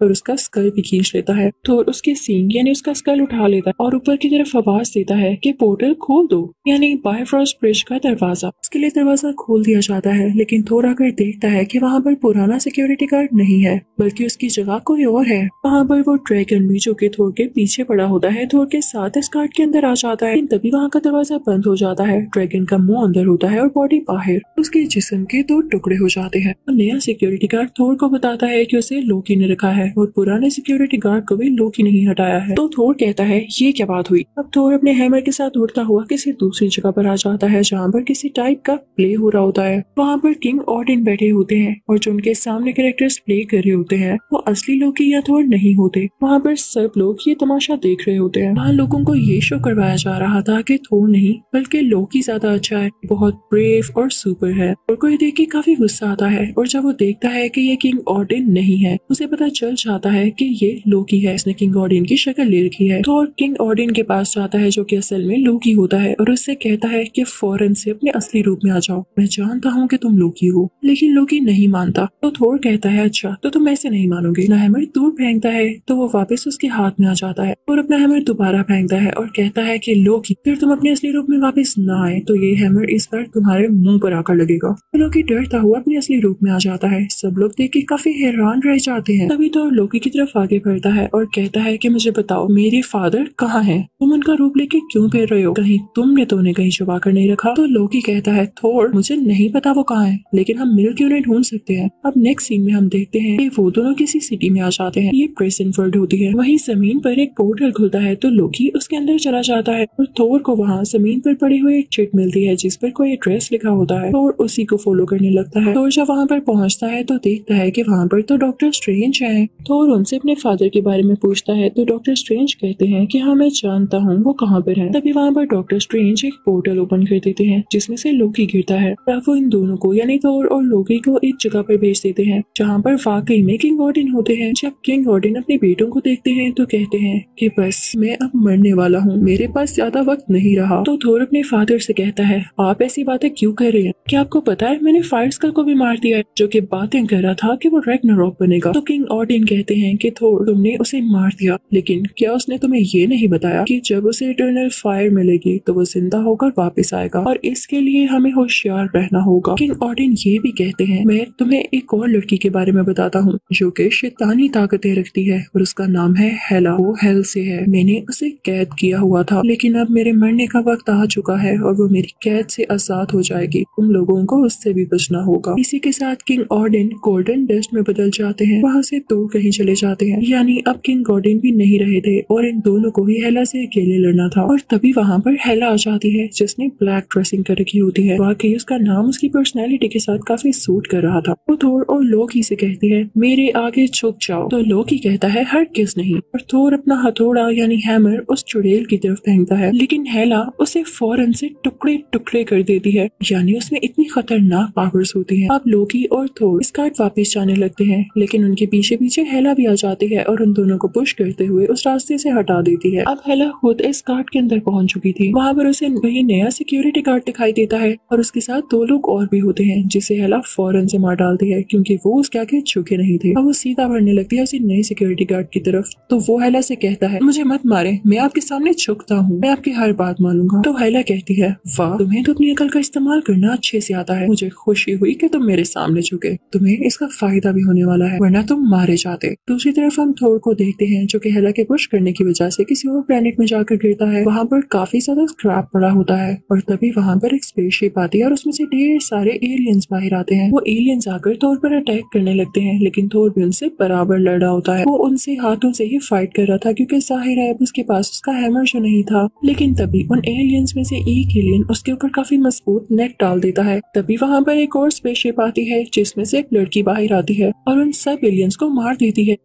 और उसका स्कल भी खींच लेता है। तो उसके सींग यानी उसका स्कल उठा लेता है और ऊपर की तरफ आवाज देता है कि पोर्टल खोल दो, यानी बायफ्रॉस्ट ब्रिज का दरवाजा। उसके लिए दरवाजा खोल दिया जाता है, लेकिन थोर आकर देखता है कि वहाँ पर पुराना सिक्योरिटी गार्ड नहीं है, बल्कि उसकी जगह कोई और है। वहाँ पर वो ड्रैगन भी जो कि थोर के पीछे पड़ा होता है, थोर के साथ इस गार्ड के अंदर आ जाता है। लेकिन तभी वहाँ का दरवाजा बंद हो जाता है। ड्रैगन का मुंह अंदर होता है और बॉडी बाहर। उसके जिस्म के 2 टुकड़े हो जाते हैं। नया सिक्योरिटी गार्ड थोर को बताता है कि उसे लोकी ने रखा है और पुराने सिक्योरिटी गार्ड को भी लोकी नहीं हटाया है। तो थोर कहता है, ये क्या बात हुई। अब थोर अपने हैमर के साथ उड़ता हुआ किसी दूसरी जगह पर आ जाता है जहाँ पर किसी टाइप का प्ले हो रहा होता है। वहाँ पर किंग ऑडिन बैठे होते हैं और जो उनके सामने कैरेक्टर्स प्ले कर रहे होते हैं वो असली लोकी या थोर नहीं होते। वहाँ पर सब लोग ये तमाशा देख रहे होते हैं। वहाँ लोगों को ये शो करवाया जा रहा था कि थोर नहीं बल्कि लोकी ज्यादा अच्छा है, बहुत ब्रेव और सुपर है। और कोई देख के काफी गुस्सा आता है, और जब वो देखता है कि ये किंग ऑडिन नहीं है, उसे पता चल जाता है कि ये लोकी है, इसने किंग ऑडिन की शक्ल ले रखी है। तो किंग ऑडिन के पास जाता है जो कि असल में लोकी होता है और उससे कहता है कि फौरन से अपने असली रूप में आ जाओ, मैं जानता हूँ कि तुम लोकी हो। लेकिन लोकी नहीं मानता। तो थोर कहता है, अच्छा तो तुम ऐसे नहीं मानोगे। अपना हैमर दूर फेंकता है तो वो वापस उसके हाथ में आ जाता है और अपना हैमर दोबारा फेंकता है और कहता है कि लोकी फिर तुम अपने असली रूप में वापस ना आए तो ये हैमर इस बार तुम्हारे मुंह पर आकर लगेगा। तो लोकी डरता हुआ अपने असली रूप में आ जाता है। सब लोग देख के काफी हैरान रह जाते हैं। तभी तो लोकी की तरफ आगे बढ़ता है और कहता है कि मुझे बताओ मेरे फादर कहाँ हैं? तुम उनका रूप लेके क्यों फिर रहे हो? कहीं तुमने तो उन्हें कहीं छुपा कर नहीं रखा? तो लोकी कहता है, थोर मुझे नहीं पता वो कहाँ है, लेकिन हम मिलकर उन्हें ढूंढ सकते हैं। अब नेक्स्ट सीन में हम देखते हैं कि वो दोनों किसी सिटी में आ जाते हैं। ये प्रेजेंट वर्ल्ड होती है। वहीं जमीन पर एक पोर्टल खुलता है तो लोकी उसके अंदर चला जाता है और थोर को वहाँ जमीन पर पड़ी हुई एक चिट मिलती है जिस पर कोई एड्रेस लिखा होता है और उसी को फॉलो करने लगता है। थोर जब वहाँ पर पहुँचता है तो देखता है कि वहाँ पर तो डॉक्टर स्ट्रेंज है। थोर उनसे अपने फादर के बारे में पूछता है तो डॉक्टर स्ट्रेंज कहते हैं कि हाँ मैं जानता हूँ वो कहाँ पर है। तभी वहाँ पर डॉक्टर स्ट्रेंज एक पोर्टल ओपन कर देते हैं जिसमें से लोकी गिरता है। अब वो इन दोनों को यानी थोर और लोकी को एक जगह पर भेज देते हैं जहाँ पर वाकई में किंग ऑडिन होते हैं। जब किंग ऑडिन अपने बेटों को देखते हैं तो कहते हैं कि बस मैं अब मरने वाला हूँ, मेरे पास ज्यादा वक्त नहीं रहा। तो थोर अपने फादर से कहता है, आप ऐसी बातें क्यों कर रहे हैं? क्या आपको पता है मैंने फायर स्कल को भी मार दिया है जो कि बातें कर रहा था कि वो रैग्नारॉक बनेगा। तो किंग ऑडिन कहते हैं कि थोर तुमने उसे मार दिया, लेकिन क्या उसने तुम्हें ये नहीं बताया कि जब उसे इटर्नल फायर मिलेगी तो वो जिंदा होकर वापस आएगा और इसके लिए हमें होशियार रहना होगा। किंग ऑडिन ये भी कहते हैं मैं तुम्हें एक और लड़की के बारे में बताता हूँ जो कि शैतानी ताकतें रखती है और उसका नाम है हेला। वो हेल से है। मैंने उसे कैद किया हुआ था लेकिन अब मेरे मरने का वक्त आ चुका है और वो मेरी कैद से आजाद हो जाएगी। तुम लोगों को उससे भी बचना होगा। इसी के साथ किंग ऑडिन गोल्डन डस्ट में बदल जाते हैं, वहाँ से दूर कहीं चले जाते हैं। यानी अब किंग गॉर्डन भी नहीं रहे थे और इन दोनों को ही हेला से अकेले लड़ना था। और तभी वहाँ पर हेला आ जाती है जिसने ब्लैक ड्रेसिंग कर रखी होती है। वाकई उसका नाम उसकी पर्सनैलिटी के साथ काफी सूट कर रहा था। वो थोर और लोकी से कहती है मेरे आगे झुक जाओ, तो लोकी कहता है हर किस नहीं, और थोर अपना हथौड़ा यानी हैमर उस चुड़ैल की तरफ फेंकता है, लेकिन हेला उसे फौरन से टुकड़े टुकड़े कर देती है। यानी उसमें इतनी खतरनाक पावर्स होती हैं। अब लोकी और थोर स्कार्ट वापस जाने लगते हैं, लेकिन उनके पीछे पीछे हेला भी आ जाती है और उन दोनों को पुश करते हुए उस रास्ते से हटा देती है। अब हेला खुद इस गार्ड के अंदर पहुंच चुकी थी। वहाँ पर उसे वही नया सिक्योरिटी गार्ड दिखाई देता है और उसके साथ दो लोग और भी होते हैं जिसे हेला फौरन से मार डालती है क्योंकि वो उसके आगे झुके नहीं थे। अब वो सीधा बढ़ने लगती है उसी नए सिक्योरिटी गार्ड की तरफ। तो वो हेला से कहता है मुझे मत मारे, मैं आपके सामने झुकता हूँ, मैं आपकी हर बात मानूंगा। तो हेला कहती है वाह, तुम्हें तो अपनी अकल का इस्तेमाल करना अच्छे से आता है। मुझे खुशी हुई कि तुम मेरे सामने झुके, तुम्हें इसका फायदा भी होने वाला है वरना तुम मारे जाते। दूसरी तरफ हम थोर को देखते हैं जो कि हेला के पुश करने की वजह से किसी और प्लेनेट में जाकर गिरता है। वहाँ पर काफी ज्यादा स्क्रैप पड़ा होता है और तभी वहाँ पर एक स्पेसशिप आती है और उसमें से ढेर सारे एलियंस बाहर आते हैं। वो एलियंस आकर थोर पर अटैक करने लगते हैं, लेकिन थोर भी उनसे बराबर लड़ रहा होता है। वो उनसे हाथों से ही फाइट कर रहा था क्योंकि जाहिर है उसके पास उसका हैमर जो नहीं था। लेकिन तभी उन एलियंस में से एक एलियन उसके ऊपर काफी मजबूत नेट डाल देता है। तभी वहाँ पर एक और स्पेसशिप आती है जिसमें से एक लड़की बाहर आती है और उन सब एलियंस को मार देती है।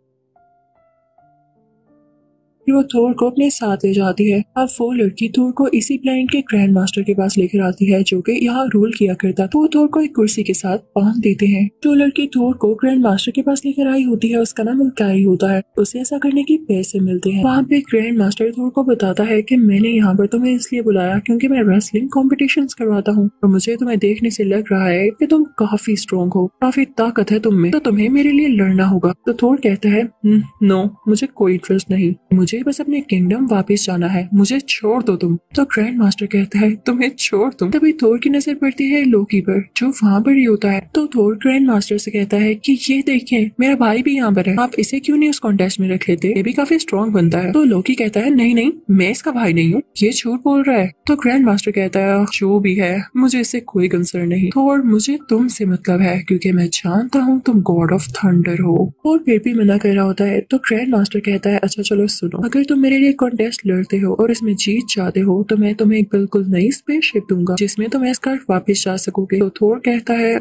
वो थोर को अपने साथ ले जाती है। अब वो लड़की थोर को इसी प्लेनेट के ग्रैंड मास्टर के पास लेकर आती है जो कि यहाँ रूल किया करता। तो वो थोर को एक कुर्सी के साथ बांध देते हैं। जो लड़की थोर को ग्रैंड मास्टर के पास लेकर आई होती है उसका नाम उल्काई होता है। उसे ऐसा करने के पैसे मिलते हैं। वहाँ पे ग्रैंड मास्टर थोर को बताता है कि मैंने यहाँ पर तुम्हें इसलिए बुलाया क्योंकि मैं रेसलिंग कॉम्पिटिशन करवाता हूँ और मुझे तुम्हें देखने से लग रहा है कि तुम काफी स्ट्रॉन्ग हो, काफी ताकत है तुम में, तो तुम्हें मेरे लिए लड़ना होगा। तो थोर कहता है नो, मुझे कोई इंटरेस्ट नहीं, मुझे बस अपने किंगडम वापस जाना है, मुझे छोड़ दो तुम। तो ग्रैंड मास्टर कहता है तुम्हें छोड़ दूं। तभी थोर की नजर पड़ती है लोकी पर जो वहाँ पर ही होता है। तो थोर ग्रैंड मास्टर से कहता है कि ये देखिए मेरा भाई भी यहाँ पर है, आप इसे क्यों नहीं उस कॉन्टेस्ट में रख लेते, ये भी काफी स्ट्रॉन्ग बनता है। तो लोकी कहता है नहीं नहीं, मैं इसका भाई नहीं हूँ, ये झूठ बोल रहा है। तो ग्रैंड मास्टर कहता है जो भी है मुझे इससे कोई कंसर्न नहीं, थोर मुझे तुमसे मतलब है क्योंकि मैं जानता हूँ तुम गॉड ऑफ थंडर हो। और फिर भी मना कर रहा होता है। तो ग्रैंड मास्टर कहता है अच्छा चलो सुनो, अगर तुम मेरे लिए कॉन्टेस्ट लड़ते हो और इसमें जीत जाते हो तो मैं तुम्हें एक बिल्कुल नई स्पेसशिप दूंगा जिसमें तुम एस्गार्ड वापस जा सकोगे। तो थोर कहता है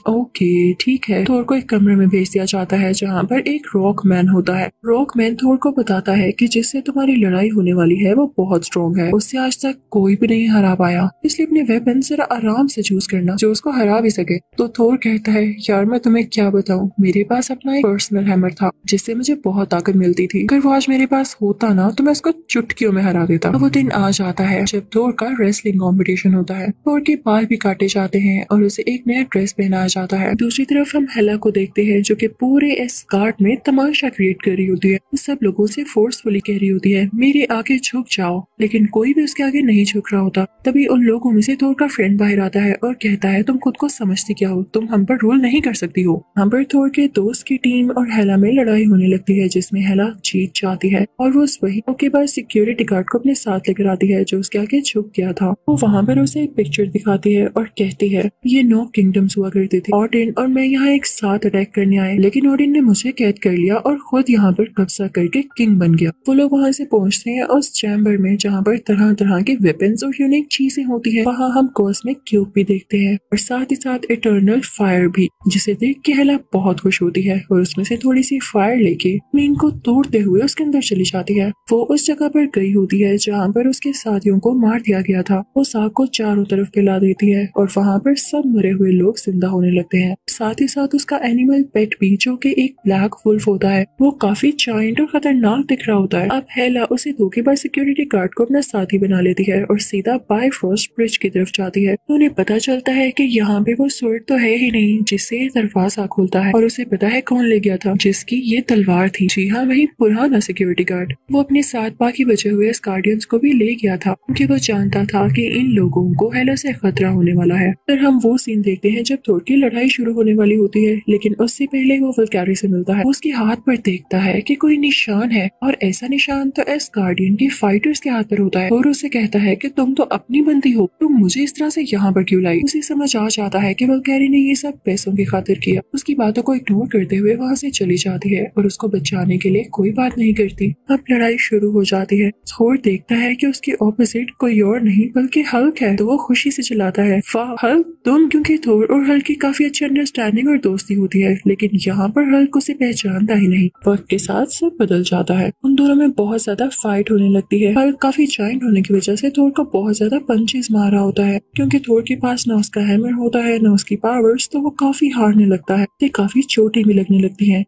ओके ठीक है। थोर को एक कमरे में भेज दिया जाता है जहाँ पर एक रॉक मैन होता है। रॉक मैन थोर को बताता है कि जिससे तुम्हारी लड़ाई होने वाली है वो बहुत स्ट्रॉन्ग है, उससे आज तक कोई भी नहीं हरा पाया, इसलिए अपने वेपन जरा आराम से चूज करना जो उसको हरा भी सके। तो थोर कहता है यार मैं तुम्हें क्या बताऊं, मेरे पास अपना एक पर्सनल हैमर था जिससे मुझे बहुत ताकत मिलती थी, अगर वो आज मेरे पास होता ना तो मैं उसको चुटकियों में हरा देता। वो दिन आ जाता है जब थोर का रेसलिंग कंपटीशन होता है। थोर के बाल भी काटे जाते हैं और उसे एक नया ड्रेस पहनाया जाता है। दूसरी तरफ हम हेला को देखते हैं जो कि पूरे एस्गार्ड में तमाशा क्रिएट कर रही होती है। वो सब लोगों से फोर्सफुली कह रही होती है मेरे आगे झुक जाओ, लेकिन कोई भी उसके आगे नहीं झुक रहा होता। तभी उन लोगों में से थोर का फ्रेंड बाहर आता है और कहता है तुम खुद को समझती क्या हो, तुम हम पर रूल नहीं कर सकती हो। हम पर थोर के दोस्त की टीम और हेला में लड़ाई होने लगती है जिसमें हेला जीत जाती है और वो वही के बाद सिक्योरिटी गार्ड को अपने साथ लेकर आती है जो उसके आगे झुक गया था। वो वहाँ पर उसे एक पिक्चर दिखाती है और कहती है ये 9 किंगडम्स हुआ करते थे, ऑडिन और मैं यहाँ एक साथ अटैक करने आए, लेकिन ऑडिन ने मुझे कैद कर लिया और खुद यहाँ पर कब्जा करके किंग बन गया। वो लोग वहाँ से पहुँचते हैं उस चैम्बर में जहाँ पर तरह तरह के वेपन्स और यूनिक चीजें होती है। वहाँ हम कॉस्मिक क्यूब भी देखते हैं और साथ ही साथ इटर्नल फायर भी, जिसे देख के हेला बहुत खुश होती है और उसमें से थोड़ी सी फायर लेके मैं इनको तोड़ते हुए उसके अंदर चली चली जाती है। वो उस जगह पर गई होती है जहाँ पर उसके साथियों को मार दिया गया था। वो आग को चारों तरफ फैला देती है और वहाँ पर सब मरे हुए लोग जिंदा होने लगते हैं। साथ ही साथ उसका एनिमल पेट भी, जो कि एक ब्लैक वुल्फ होता है, वो काफी जायंट और खतरनाक दिख रहा होता है। अब हेला उसे धोखेबाज सिक्योरिटी गार्ड को अपना साथी बना लेती है और सीधा बायफ्रॉस्ट ब्रिज की तरफ जाती है। तो उन्हें पता चलता है कि यहाँ पे वो स्वर्ड तो है ही नहीं जिससे ये दरवाजा खुलता है, और उसे पता है कौन ले गया था जिसकी ये तलवार थी। जी हाँ, वही पुराना सिक्योरिटी गार्ड। वो अपने साथ बाकी बचे हुए गार्डियंस को भी ले गया था क्योंकि वो जानता था कि इन लोगों को हेला से खतरा होने वाला है। फिर हम वो सीन देखते हैं जब थोर की लड़ाई शुरू होने वाली होती है, लेकिन उससे पहले वो वल्कैरी से मिलता है। उसके हाथ पर देखता है कि कोई निशान है, और ऐसा निशान तो एस गार्डियन के फाइटर्स के हाथ पर होता है। और उसे कहता है कि तुम तो अपनी बंदी हो, तुम मुझे इस तरह से यहाँ पर क्यों लाई। उसे समझ आ जाता है कि वल्कैरी ने ये सब पैसों की खातिर किया। उसकी बातों को इग्नोर करते हुए वहाँ से चली जाती है और उसको बचाने के लिए कोई बात नहीं करती। अब लड़ाई शुरू हो जाती है। थोर देखता है कि उसके ऑपोजिट कोई और नहीं बल्कि हल्क है, तो वो खुशी से चिल्लाता है, वाह हल्क तुम। क्योंकि थोर और हल्क की काफी अच्छी अंडरस्टैंडिंग और दोस्ती होती है, लेकिन यहाँ पर हल्क उसे पहचानता ही नहीं। वक्त के साथ सब बदल जाता है। उन दोनों में बहुत ज्यादा फाइट होने लगती है। हल्क काफी जायंट होने की वजह से थोर को बहुत ज्यादा पंचेस मार रहा होता है। क्योंकि थोर के पास न उसका हैमर होता है न उसकी पावर्स, तो वो काफी हारने लगता है। काफी चोटें भी लगने लगती है।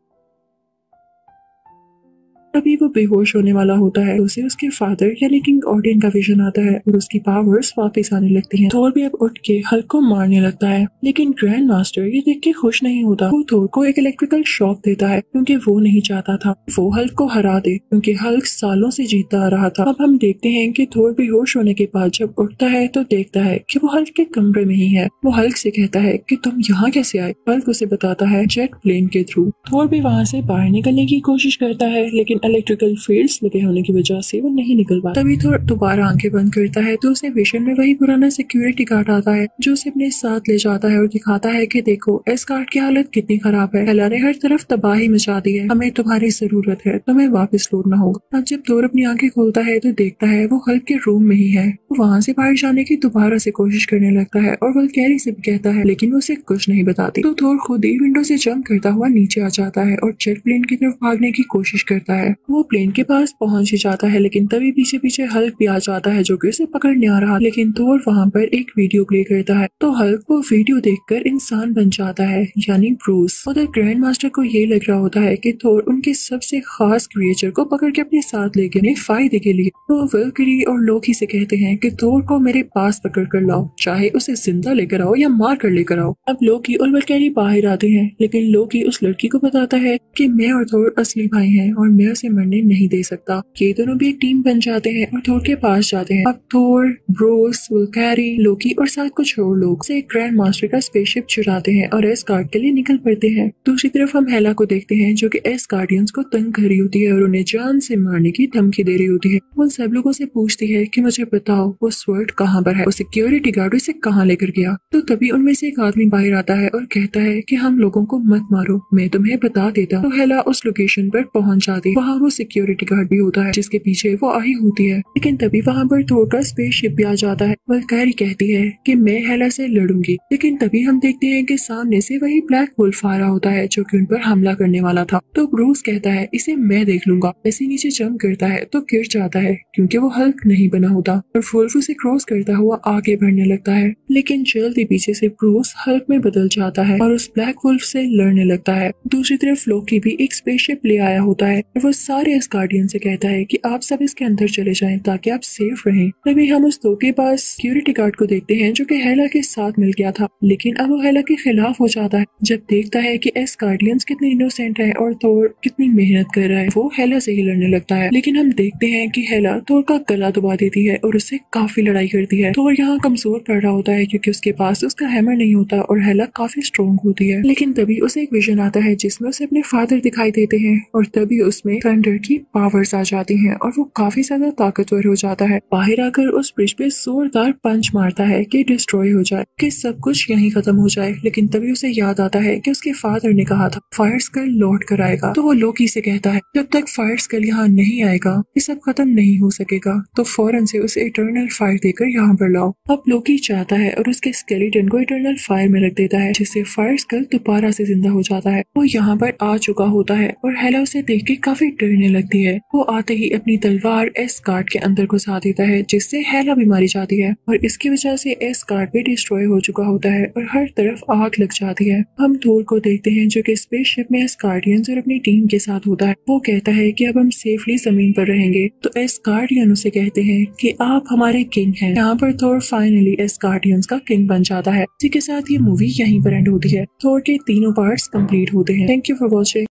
तभी वो बेहोश होने वाला होता है। उसे उसके फादर यानी किंग ऑर्डिन का विजन आता है और उसकी पावर्स वापस आने लगती हैं। थोर भी अब उठ के हल्क को मारने लगता है, लेकिन ग्रैंड मास्टर ये देख के खुश नहीं होता। वो थोर को एक इलेक्ट्रिकल शॉक देता है क्योंकि वो नहीं चाहता था वो हल्क को हरा दे, क्योंकि हल्क सालों से जीतता आ रहा था। अब हम देखते हैं कि थोर बेहोश होने के बाद जब उठता है तो देखता है कि वो हल्क के कमरे में ही है। वो हल्क से कहता है कि तुम यहाँ कैसे आए। हल्क उसे बताता है जेट प्लेन के थ्रू। थोर भी वहाँ से बाहर निकलने की कोशिश करता है, लेकिन इलेक्ट्रिकल फील्ड्स लगे होने की वजह से वो नहीं निकल पाता। तभी थोर दोबारा आंखें बंद करता है तो उसे विजन में वही पुराना सिक्योरिटी गार्ड आता है जो उसे अपने साथ ले जाता है और दिखाता है कि देखो इस गार्ड की हालत कितनी खराब है। हेला ने हर तरफ तबाही मचा दी है, हमें तुम्हारी जरूरत है, तुम्हें वापस लौटना होगा। अब जब थोर अपनी आंखें खोलता है तो देखता है वो हल्क के रूम में ही है। वो वहाँ से बाहर जाने की दोबारा से कोशिश करने लगता है और वल्कैरी से भी कहता है, लेकिन वो उसे कुछ नहीं बताती। तो थोर खुद ही विंडो से जंप करता हुआ नीचे आ जाता है और जेट प्लेन की तरफ भागने की कोशिश करता है। वो प्लेन के पास पहुंच ही जाता है, लेकिन तभी पीछे पीछे हल्क भी आ जाता है जो कि उसे पकड़ने आ रहा। लेकिन थोर वहाँ पर एक वीडियो प्ले करता है तो हल्क वो वीडियो देखकर इंसान बन जाता है, यानी ब्रूस। उधर ग्रैंड मास्टर को ये लग रहा होता है कि थोर उनके सबसे खास क्रिएचर को पकड़ के अपने साथ ले गए फायदे के लिए। तो वल्कैरी और लोकी से कहते हैं कि थोर को मेरे पास पकड़ कर लाओ, चाहे उसे जिंदा लेकर आओ या मार कर लेकर आओ। अब लोकी और वल्कैरी बाहर आते हैं, लेकिन लोकी उस लड़की को बताता है कि मैं और थोर असली भाई हैं और मैं उसे मरने नहीं दे सकता। ये दोनों भी एक टीम बन जाते हैं और थोर के पास जाते हैं। अब थोर, ब्रूस, वल्कैरी, लोकी और साथ कुछ और लोग से ग्रैंड मास्टर का स्पेसशिप चुराते हैं और एस गार्ड के लिए निकल पड़ते हैं। दूसरी तरफ हम हेला को देखते हैं जो कि एस गार्डियंस को तंग कर रही होती है और उन्हें जान से मारने की धमकी दे रही होती है। वो सब लोगों से पूछती है कि मुझे बताओ वो स्वर्ड कहाँ पर है, वो सिक्योरिटी गार्ड इसे कहाँ लेकर गया। तो तभी उनमें से एक आदमी बाहर आता है और कहता है कि हम लोगों को मत मारो, मैं तुम्हें बता देता। तो हेला उस लोकेशन पर पहुंच जाती है। वहाँ वो सिक्योरिटी गार्ड भी होता है जिसके पीछे वो आई होती है, लेकिन तभी वहाँ पर थोर का स्पेसशिप भी आ जाता है। वल्कैरी कहती है कि मैं हेला से लड़ूंगी, लेकिन तभी हम देखते हैं कि सामने से वही ब्लैक वुल्फ आ रहा होता है जो कि उन पर हमला करने वाला था। तो ब्रूस कहता है इसे मैं देख लूंगा। ऐसे नीचे जंप करता है तो गिर जाता है क्योंकि वो हल्क नहीं बना होता और वुल्फ उसे क्रॉस करता हुआ आगे बढ़ने लगता है, लेकिन जल्दी पीछे से ब्रूस हल्क में बदल जाता है और उस ब्लैक वुल्फ से लड़ने लगता है। दूसरी तरफ लोकी भी एक स्पेसशिप ले आया होता है और वो सारे गार्डियन से कहता है कि आप सब इसके अंदर चले जाएं ताकि आप सेफ रहें। तभी हम उस धोखेबाज सिक्योरिटी गार्ड को देखते हैं जो कि हेला के साथ मिल गया था, लेकिन अब वो हेला के खिलाफ हो जाता है जब देखता है कि एस गार्डियंस कितने इनोसेंट है और थोर कितनी मेहनत कर रहा है। वो हेला से ही लड़ने लगता है, लेकिन हम देखते हैं कि हेला थोर का गला दबा देती है और उससे काफी लड़ाई करती है। थोर यहाँ कमजोर पड़ रहा होता है क्योंकि उसके पास उसका हैमर नहीं होता और हेला काफी स्ट्रॉन्ग होती है। लेकिन तभी उसे एक विजन आता है जिसमें उसे अपने फादर दिखाई देते हैं और तभी उसमें थंडर की पावर्स आ जाती हैं और वो काफी ज्यादा ताकतवर हो जाता है। बाहर आकर उस ब्रिज पे जोरदार पंच मारता है कि डिस्ट्रॉय हो जाए, कि सब कुछ यहीं खत्म हो जाए। लेकिन तभी उसे याद आता है कि उसके फादर ने कहा था फायर स्कल लौट कर आएगा। तो वो लोकी से कहता है जब तक फायर स्कल यहाँ नहीं आएगा ये सब खत्म नहीं हो सकेगा, तो फौरन से उसे इटर्नल फायर देकर यहाँ पर लाओ। अब लोकी चाहता है और उसके स्केलेटन को इटर्नल फायर में रख देता है जिससे फायर स्कल दोबारा से जिंदा हो जाता है। वो यहाँ पर आ चुका होता है और हेला उसे देख के काफी डरने लगती है। वो आते ही अपनी तलवार एस्गार्ड के अंदर घुसा देता है, जिससे हेला भी मारी जाती है और इसकी वजह से एस्गार्ड भी डिस्ट्रॉय हो चुका होता है और हर तरफ आग लग जाती है। हम थोर को देखते हैं जो कि स्पेसशिप में एस्गार्डियंस और अपनी टीम के साथ होता है। वो कहता है कि अब हम सेफली जमीन पर रहेंगे, तो एस्गार्डियन उसे कहते हैं कि आप हमारे किंग हैं। यहाँ पर थोर फाइनली एस्गार्डियंस का किंग बन जाता है। इसी के साथ ये मूवी यहीं पर एंड होती है। थोर के तीनों पार्ट्स कंप्लीट होते हैं। Thank you for watching.